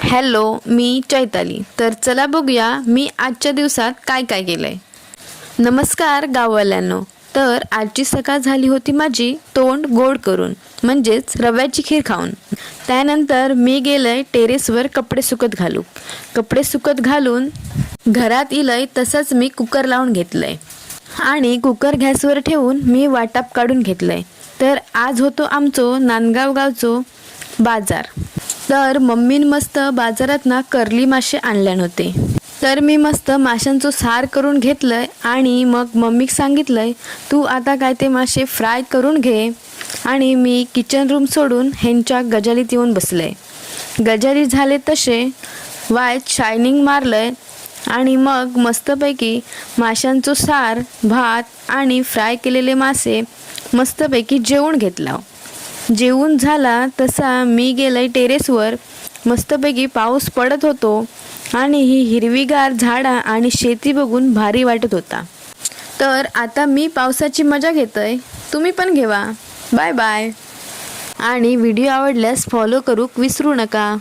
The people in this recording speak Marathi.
हॅलो, मी चैताली. तर चला बघूया मी आजच्या दिवसात काय काय केलंय. नमस्कार गाववाल्यांनो. तर आजची सकाळ झाली होती माझी तोंड गोड करून, म्हणजेच रव्याची खीर खाऊन. त्यानंतर मी गेलंय टेरेसवर कपडे सुकत घालून घरात इलंय तसंच मी कुकर लावून घेतलंय आणि कुकर गॅसवर ठेवून मी वाटप काढून घेतलंय. तर आज होतो आमचो नांदगाव गावचो बाजार. तर मम्मीन मस्त बाजारात ना कर्ली मासे आणले होते. तर मी मस्त माशांचं सार करून घेतलंय आणि मग मम्मीक सांगितलंय तू आता काय ते मासे फ्राय करून घे. आणि मी किचन रूम सोडून ह्यांच्या गजालीत येऊन बसलंय. गजाली झाले तसे वाईट शायनिंग मारलंय आणि मग मस्तपैकी माशांचं सार, भात आणि फ्राय केलेले मासे मस्तपैकी जेवून घेतला. जेवून झाला तसा मी गेले टेरेसवर. मस्तपैकी पाऊस पडत होतो आणि ही हिरवीगार झाडा आणि शेती बघून भारी वाटत होता. तर आता मी पावसाची मजा घेतोय, तुम्ही पण घेवा. Bye bye. आणि व्हिडिओ आवडल्यास फॉलो करूक विसरू नका.